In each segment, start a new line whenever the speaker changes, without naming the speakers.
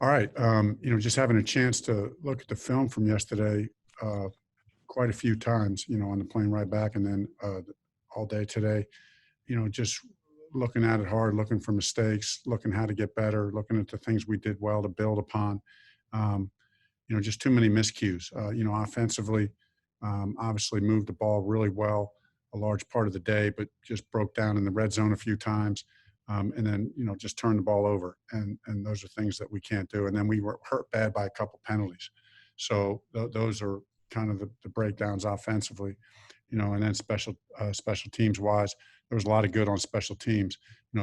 All right. Just having a chance to look at the film from yesterday quite a few times, on the plane ride back and then all day today, just looking at it hard, looking for mistakes, looking how to get better, looking at the things we did well to build upon. Um, just too many miscues. Offensively, obviously moved the ball really well a large part of the day, but just broke down in the red zone a few times. And then, just turned the ball over. And those are things that we can't do. And then we were hurt bad by a couple penalties. So those are kind of the breakdowns offensively, and then special teams wise, there was a lot of good on special teams,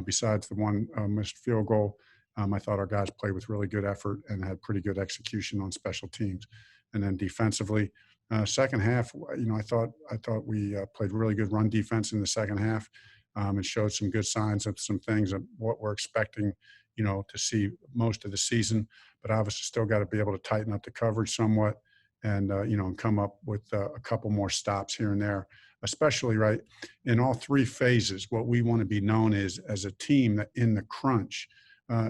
besides the one missed field goal. I thought our guys played with really good effort and had pretty good execution on special teams. And then defensively, second half, I thought we played really good run defense in the second half, and showed some good signs of some things of what we're expecting, to see most of the season. But obviously, still got to be able to tighten up the coverage somewhat, and and come up with a couple more stops here and there, especially right in all three phases. What we want to be known as a team that in the crunch.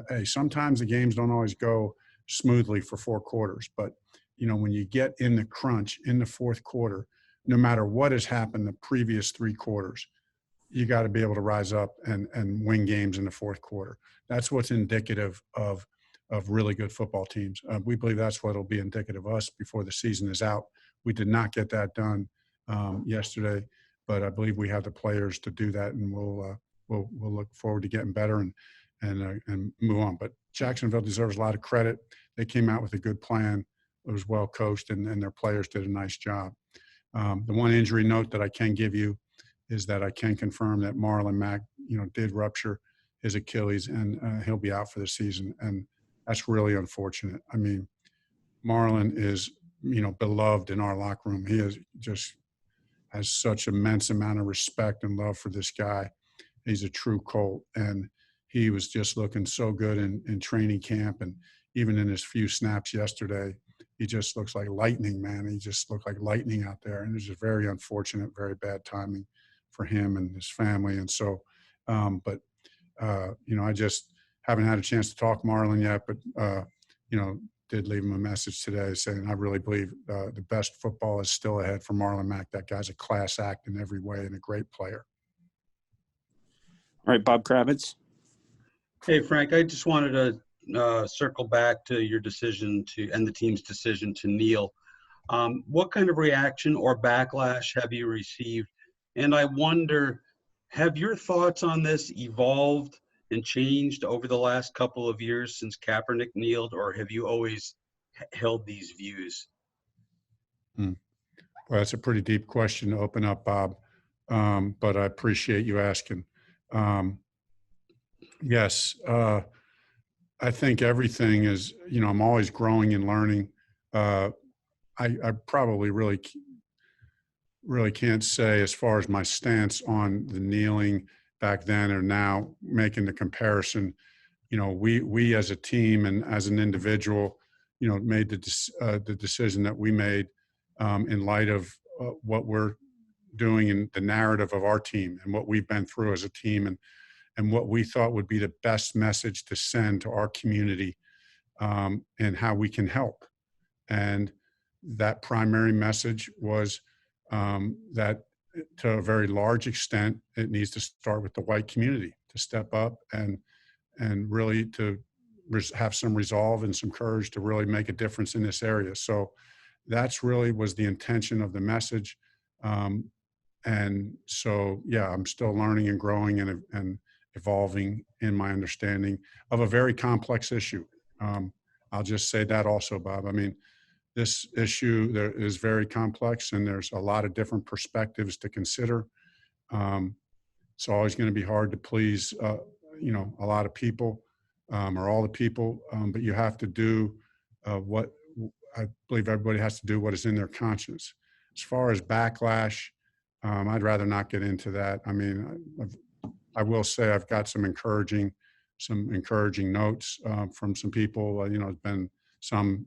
Hey, sometimes the games don't always go smoothly for four quarters, but when you get in the crunch in the fourth quarter, no matter what has happened the previous three quarters, you got to be able to rise up and win games in the fourth quarter. That's what's indicative of really good football teams. We believe that's what will be indicative of us before the season is out. We did not get that done yesterday, but I believe we have the players to do that, and we'll look forward to getting better and move on. But Jacksonville deserves a lot of credit. They came out with a good plan. It was well coached, and their players did a nice job. The one injury note that I can give you is that I can confirm that Marlon Mack, did rupture his Achilles, and he'll be out for the season. And that's really unfortunate. I mean, Marlon is, beloved in our locker room. He has such immense amount of respect and love for this guy. He's a true Colt, and he was just looking so good in training camp, and even in his few snaps yesterday, he just looks like lightning, man. He just looked like lightning out there, and it's just very unfortunate, very bad timing for him and his family. And so, I just haven't had a chance to talk Marlon yet, but, did leave him a message today saying I really believe the best football is still ahead for Marlon Mack. That guy's a class act in every way and a great player.
All right, Bob Kravitz.
Hey, Frank, I just wanted to circle back to your decision and the team's decision to kneel. What kind of reaction or backlash have you received? And I wonder, have your thoughts on this evolved and changed over the last couple of years since Kaepernick kneeled, or have you always held these views?
Well, that's a pretty deep question to open up, Bob, but I appreciate you asking. Yes, I think everything is, I'm always growing and learning. I probably really can't say as far as my stance on the kneeling back then or now, making the comparison. We as a team and as an individual, made the decision that we made in light of what we're doing in the narrative of our team and what we've been through as a team, and what we thought would be the best message to send to our community, and how we can help. And that primary message was that to a very large extent, it needs to start with the white community to step up and really to have some resolve and some courage to really make a difference in this area. So that's really was the intention of the message. And so, yeah, I'm still learning and growing and evolving in my understanding of a very complex issue. I'll just say that also, Bob. I mean, this issue there is very complex, and there's a lot of different perspectives to consider. It's always going to be hard to please, a lot of people or all the people, but you have to do what I believe everybody has to do, what is in their conscience. As far as backlash, I'd rather not get into that. I mean, I will say I've got some encouraging notes from some people. There's been some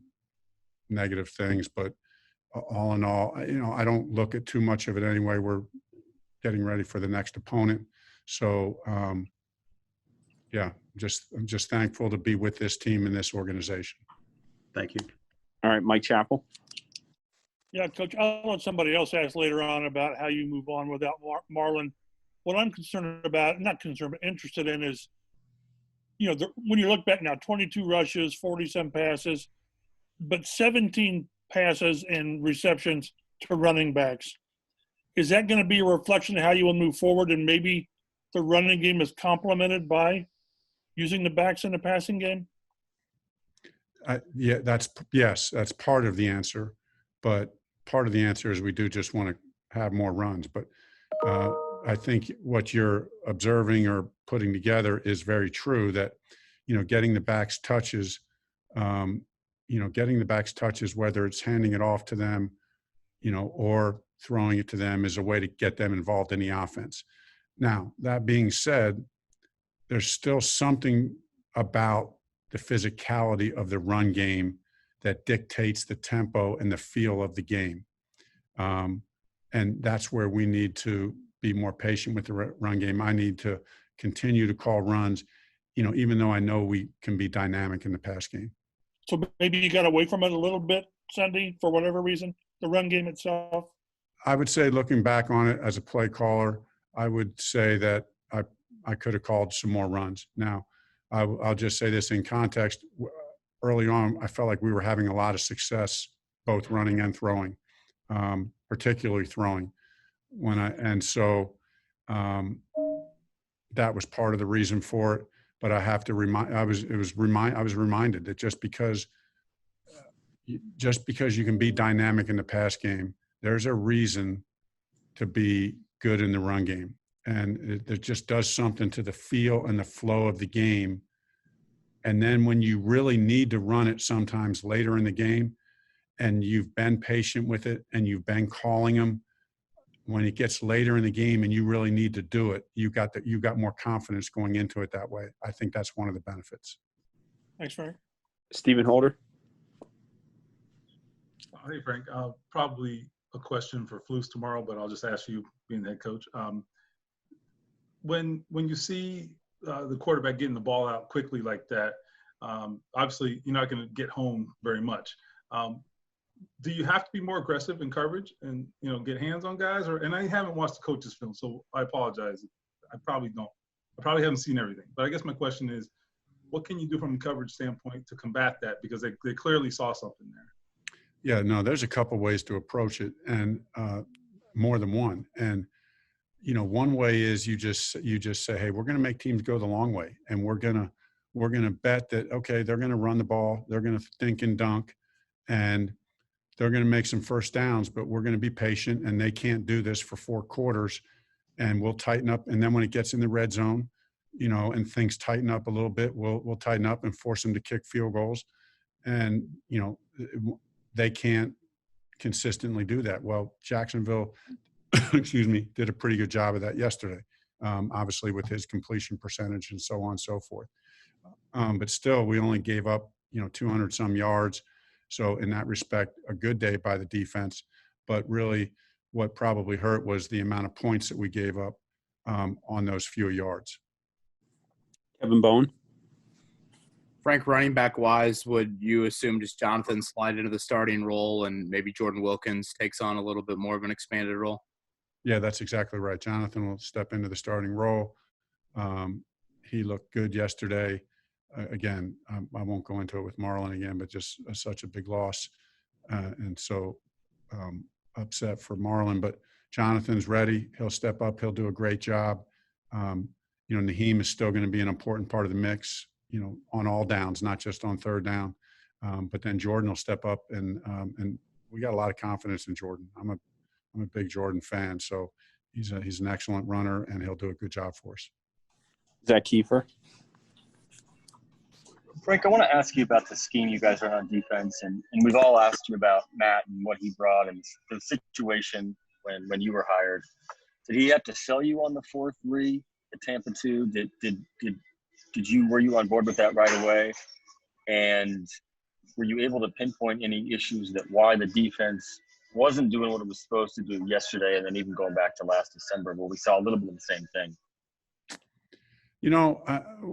negative things, but all in all, I don't look at too much of it anyway. We're getting ready for the next opponent. So, yeah, I'm just thankful to be with this team and this organization.
Thank you.
All right, Mike Chappell.
Yeah, Coach, I'll let somebody else ask later on about how you move on without Marlon. What I'm concerned about, not concerned, but interested in is, when you look back now, 22 rushes, 40-some passes, but 17 passes and receptions to running backs. Is that going to be a reflection of how you will move forward, and maybe the running game is complemented by using the backs in the passing game?
Yeah, that's part of the answer, but part of the answer is we do just want to have more runs. But I think what you're observing or putting together is very true, that, getting the backs touches, whether it's handing it off to them, or throwing it to them, is a way to get them involved in the offense. Now, that being said, there's still something about the physicality of the run game that dictates the tempo and the feel of the game. And that's where we need to be more patient with the run game. I need to continue to call runs, even though I know we can be dynamic in the pass game.
So maybe you got away from it a little bit, Sunday, for whatever reason, the run game itself?
I would say, looking back on it as a play caller, I would say that I could have called some more runs. Now, I'll just say this in context. Early on, I felt like we were having a lot of success, both running and throwing, particularly throwing. That was part of the reason for it. But I have to I was reminded that just because you can be dynamic in the pass game, there's a reason to be good in the run game. And it just does something to the feel and the flow of the game. And then when you really need to run it sometimes later in the game, and you've been patient with it and you've been calling them, when it gets later in the game and you really need to do it, you got more confidence going into it that way. I think that's one of the benefits.
Thanks, Frank.
Stephen Holder.
Hey, Frank. Probably a question for Flus tomorrow, but I'll just ask you, being the head coach. When you see the quarterback getting the ball out quickly like that, obviously you're not going to get home very much. Do you have to be more aggressive in coverage and get hands on guys? And I haven't watched the coach's film, so I apologize. I probably haven't seen everything. But I guess my question is, what can you do from a coverage standpoint to combat that? Because they clearly saw something there.
Yeah, no, there's a couple ways to approach it, and more than one. And one way is you just say, hey, we're going to make teams go the long way, and we're going to bet that, okay, they're going to run the ball, they're going to think and dunk, and they're going to make some first downs, but we're going to be patient, and they can't do this for 4 quarters, and we'll tighten up. And then when it gets in the red zone, and things tighten up a little bit, we'll tighten up and force them to kick field goals. And, they can't consistently do that. Well, Jacksonville, did a pretty good job of that yesterday, obviously with his completion percentage and so on and so forth. But still, we only gave up, 200 some yards. So in that respect, a good day by the defense. But really what probably hurt was the amount of points that we gave up on those few yards.
Kevin Bowen.
Frank, running back wise, would you assume just Jonathan slide into the starting role and maybe Jordan Wilkins takes on a little bit more of an expanded role?
Yeah, that's exactly right. Jonathan will step into the starting role. He looked good yesterday. Again, I won't go into it with Marlon again, but just such a big loss. And so upset for Marlon. But Jonathan's ready. He'll step up. He'll do a great job. Naheem is still going to be an important part of the mix, on all downs, not just on third down. But then Jordan will step up, and we got a lot of confidence in Jordan. I'm a big Jordan fan, so he's an excellent runner, and he'll do a good job for us.
Zach Kiefer.
Frank, I want to ask you about the scheme you guys run on defense, and we've all asked you about Matt and what he brought and the situation when you were hired. Did he have to sell you on the 4-3 at Tampa 2? Were you on board with that right away? And were you able to pinpoint any issues that why the defense wasn't doing what it was supposed to do yesterday, and then even going back to last December where we saw a little bit of the same thing?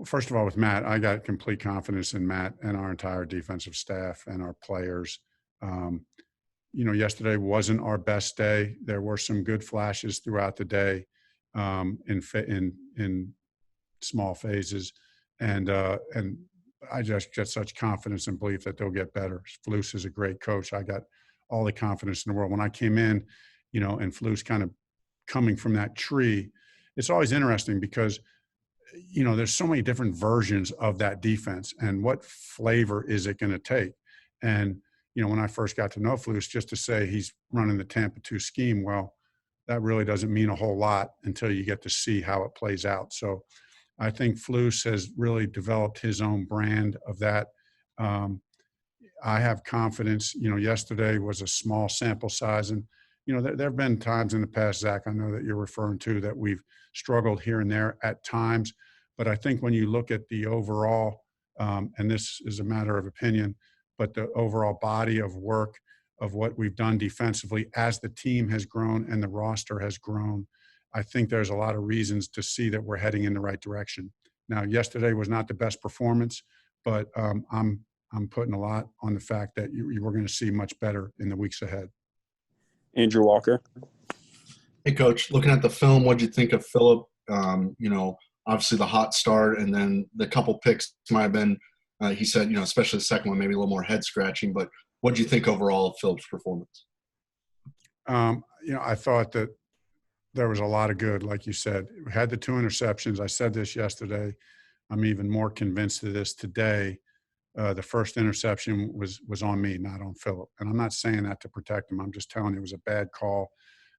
First of all, with Matt, I got complete confidence in Matt and our entire defensive staff and our players. Yesterday wasn't our best day. There were some good flashes throughout the day in small phases, and I just get such confidence and belief that they'll get better. Flus is a great coach. I got all the confidence in the world. When I came in, and Flus kind of coming from that tree, it's always interesting because there's so many different versions of that defense, and what flavor is it going to take? And when I first got to know Flus, just to say he's running the Tampa 2 scheme, well, that really doesn't mean a whole lot until you get to see how it plays out. So I think Flus has really developed his own brand of that. I have confidence. Yesterday was a small sample size, and there have been times in the past, Zach, I know that you're referring to, that we've struggled here and there at times. But I think when you look at the overall, and this is a matter of opinion, but the overall body of work of what we've done defensively as the team has grown and the roster has grown, I think there's a lot of reasons to see that we're heading in the right direction. Now, yesterday was not the best performance, but I'm putting a lot on the fact that you were going to see much better in the weeks ahead.
Andrew Walker.
Hey, Coach, looking at the film, what'd you think of Philip? Obviously the hot start, and then the couple picks might have been, he said, especially the second one, maybe a little more head scratching, but what'd you think overall of Philip's performance?
I thought that there was a lot of good, like you said. We had the 2 interceptions. I said this yesterday. I'm even more convinced of this today. The first interception was on me, not on Philip. And I'm not saying that to protect him. I'm just telling you it was a bad call.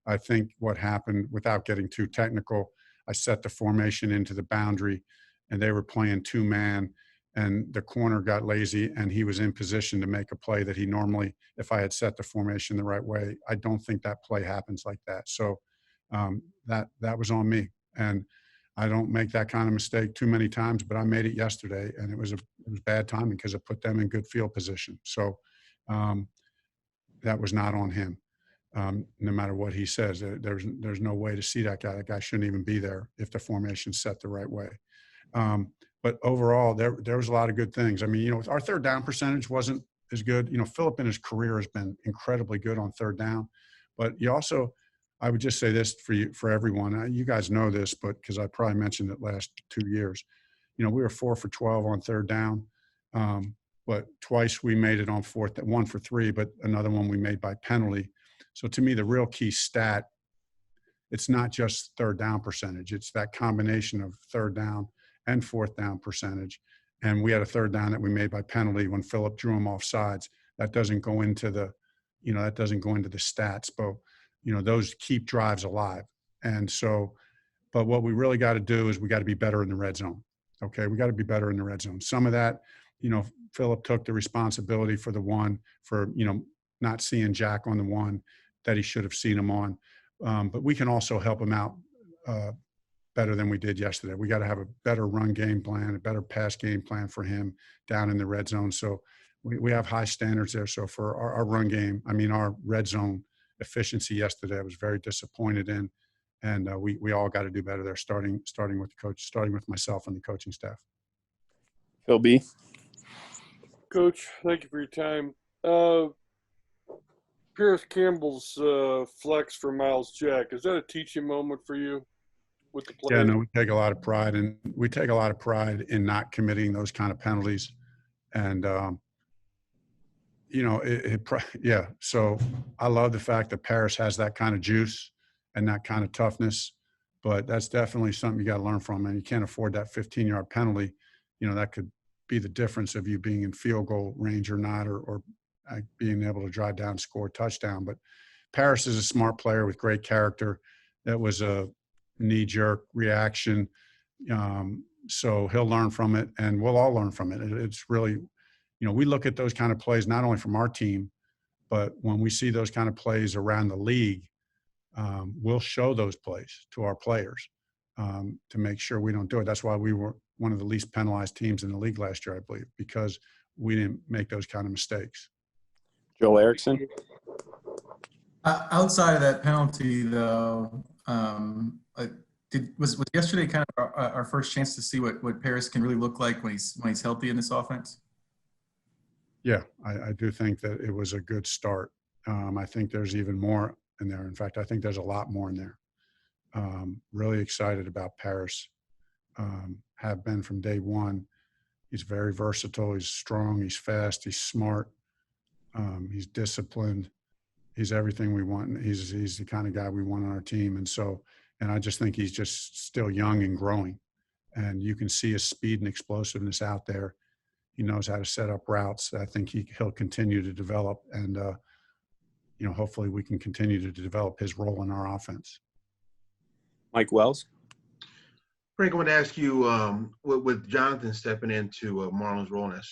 I think what happened, without getting too technical, I set the formation into the boundary, and they were playing 2-man, and the corner got lazy, and he was in position to make a play that he normally, if I had set the formation the right way, I don't think that play happens like that. So that was on me, and I don't make that kind of mistake too many times, but I made it yesterday, and it was bad timing because it put them in good field position. So that was not on him. No matter what he says, there's no way to see that guy. That guy shouldn't even be there if the formation's set the right way. But overall, there was a lot of good things. I mean, our third down percentage wasn't as good. Philip in his career has been incredibly good on third down. But you also, I would just say this for everyone. You guys know this, but because I probably mentioned it last 2 years. We were 4 for 12 on third down. But twice we made it on fourth, 1 for 3, but another one we made by penalty. So to me, the real key stat, it's not just third down percentage. It's that combination of third down and fourth down percentage. And we had a third down that we made by penalty when Philip drew him off sides. That doesn't go into the stats, but, those keep drives alive. And so, but what we really got to do is we got to be better in the red zone. Okay. We got to be better in the red zone. Some of that, Philip took the responsibility for the one, for, not seeing Jack on the one that he should have seen him on. But we can also help him out better than we did yesterday. We got to have a better run game plan, a better pass game plan for him down in the red zone. So we have high standards there. So for our run game, our red zone efficiency yesterday, I was very disappointed in. And we all got to do better there, starting with the coach, starting with myself and the coaching staff.
Phil B.
Coach, thank you for your time. Pierce Campbell's flex for Miles Jack, is that a teaching moment for you with the players?
Yeah, no, we take a lot of pride in not committing those kind of penalties. And, so I love the fact that Paris has that kind of juice and that kind of toughness, but that's definitely something you got to learn from. And you can't afford that 15-yard penalty. That could be the difference of you being in field goal range or not, or being able to drive down, score a touchdown. But Paris is a smart player with great character. That was a knee-jerk reaction. So he'll learn from it, and we'll all learn from it. It's really, we look at those kind of plays not only from our team, but when we see those kind of plays around the league, we'll show those plays to our players to make sure we don't do it. That's why we were one of the least penalized teams in the league last year, I believe, because we didn't make those kind of mistakes.
Joel Erickson.
Outside of that penalty, though, Was yesterday kind of our first chance to see what Paris can really look like when he's healthy in this offense?
Yeah, I do think that it was a good start. I think there's even more in there. In fact, I think there's a lot more in there. Really excited about Paris. Have been from day one. He's very versatile. He's strong. He's fast. He's smart. He's disciplined. He's everything we want. He's the kind of guy we want on our team. And I just think he's just still young and growing. And you can see his speed and explosiveness out there. He knows how to set up routes. I think he'll continue to develop, and hopefully we can continue to develop his role in our offense.
Mike Wells.
Frank, I want to ask you, with Jonathan stepping into Marlon's role, and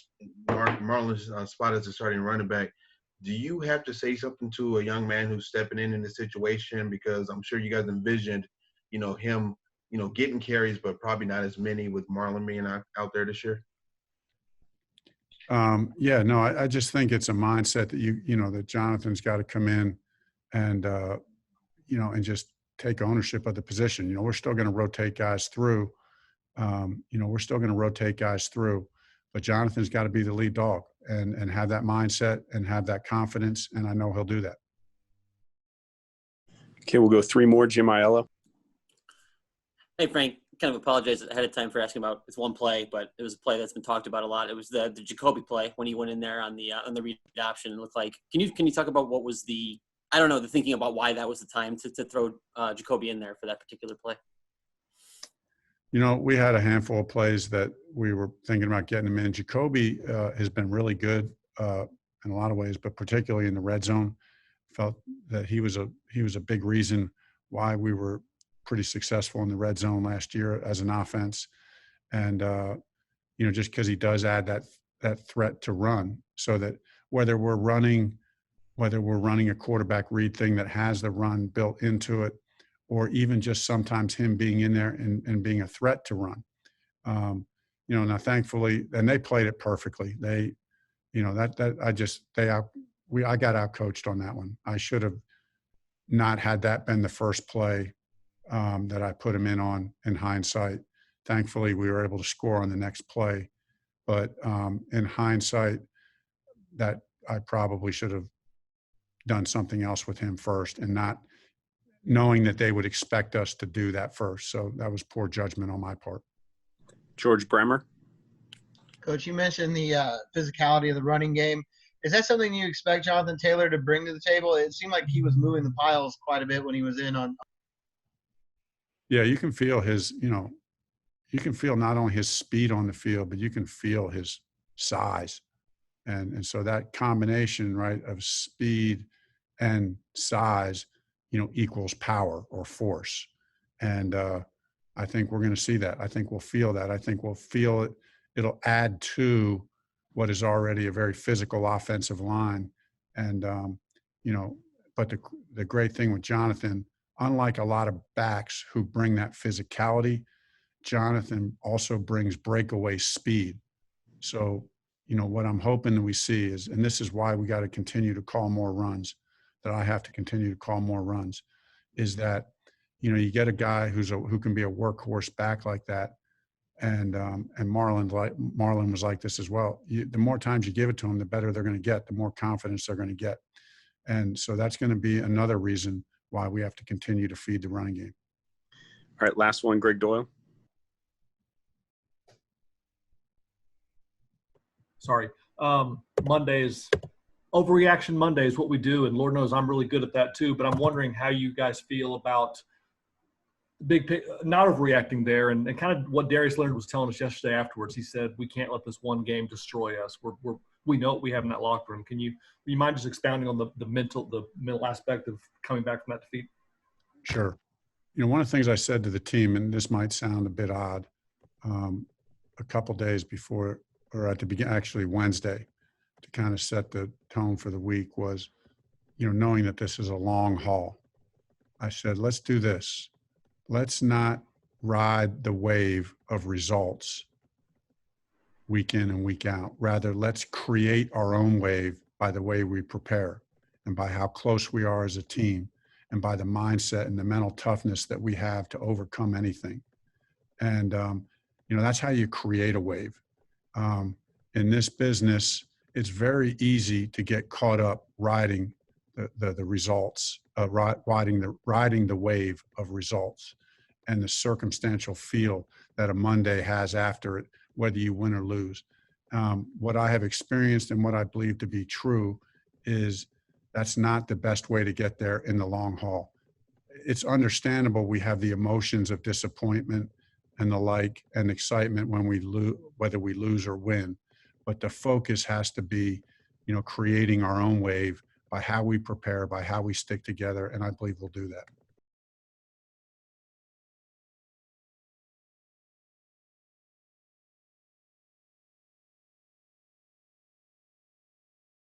Marlon's spot as a starting running back, do you have to say something to a young man who's stepping in this situation? Because I'm sure you guys envisioned, him, getting carries, but probably not as many with Marlon being out there this year.
I just think it's a mindset that that Jonathan's got to come in and and just take ownership of the position. We're still going to rotate guys through. But Jonathan's got to be the lead dog and have that mindset and have that confidence, and I know he'll do that.
Okay, we'll go 3 more. Jim Aiello.
Hey, Frank. Kind of apologize ahead of time for asking about it's one play, but it was a play that's been talked about a lot. It was the Jacoby play when he went in there on the read option. It looked like. Can you talk about what was the thinking about why that was the time to throw Jacoby in there for that particular play?
We had a handful of plays that we were thinking about getting him in. Jacoby has been really good in a lot of ways, but particularly in the red zone. Felt that he was a big reason why we were pretty successful in the red zone last year as an offense. And, just because he does add that threat to run, so that whether we're running a quarterback read thing that has the run built into it, or even just sometimes him being in there and being a threat to run. Now thankfully, and they played it perfectly. I got out coached on that one. I should have not had that been the first play that I put him in hindsight. Thankfully, we were able to score on the next play. But in hindsight, that I probably should have done something else with him first, and not knowing that they would expect us to do that first. So that was poor judgment on my part.
George Bremer.
Coach, you mentioned the physicality of the running game. Is that something you expect Jonathan Taylor to bring to the table? It seemed like he was moving the piles quite a bit when he was in on.
Yeah, you can feel you can feel not only his speed on the field, but you can feel his size. And so that combination, right, of speed and size, equals power or force. And I think we're going to see that. I think we'll feel that. I think we'll feel it. It'll add to what is already a very physical offensive line. And, but the great thing with Jonathan, unlike a lot of backs who bring that physicality, Jonathan also brings breakaway speed. So, what I'm hoping that we see is, and this is why we got to continue to call more runs, that I have to continue to call more runs, is that, you get a guy who can be a workhorse back like that. And Marlon was like this as well. The more times you give it to them, the better they're going to get, the more confidence they're going to get. And so that's going to be another reason why we have to continue to feed the running game.
All right, last one, Greg Doyle.
Sorry. Mondays, overreaction Monday is what we do, and Lord knows I'm really good at that too. But I'm wondering how you guys feel about the big not overreacting there, and kind of what Darius Leonard was telling us yesterday afterwards. He said we can't let this one game destroy us. We know what we have in that locker room. Would you mind just expounding on the mental aspect of coming back from that defeat?
Sure. One of the things I said to the team, and this might sound a bit odd, a couple days before, or at the beginning, actually Wednesday, to kind of set the tone for the week, was, knowing that this is a long haul. I said, let's do this. Let's not ride the wave of results week in and week out. Rather, let's create our own wave by the way we prepare and by how close we are as a team, and by the mindset and the mental toughness that we have to overcome anything. And, that's how you create a wave. In this business, it's very easy to get caught up riding the results, riding the wave of results and the circumstantial feel that a Monday has after it, whether you win or lose. What I have experienced and what I believe to be true is that's not the best way to get there in the long haul. It's understandable we have the emotions of disappointment and the like and excitement when we lose, whether we lose or win. But the focus has to be, creating our own wave by how we prepare, by how we stick together, and I believe we'll do that.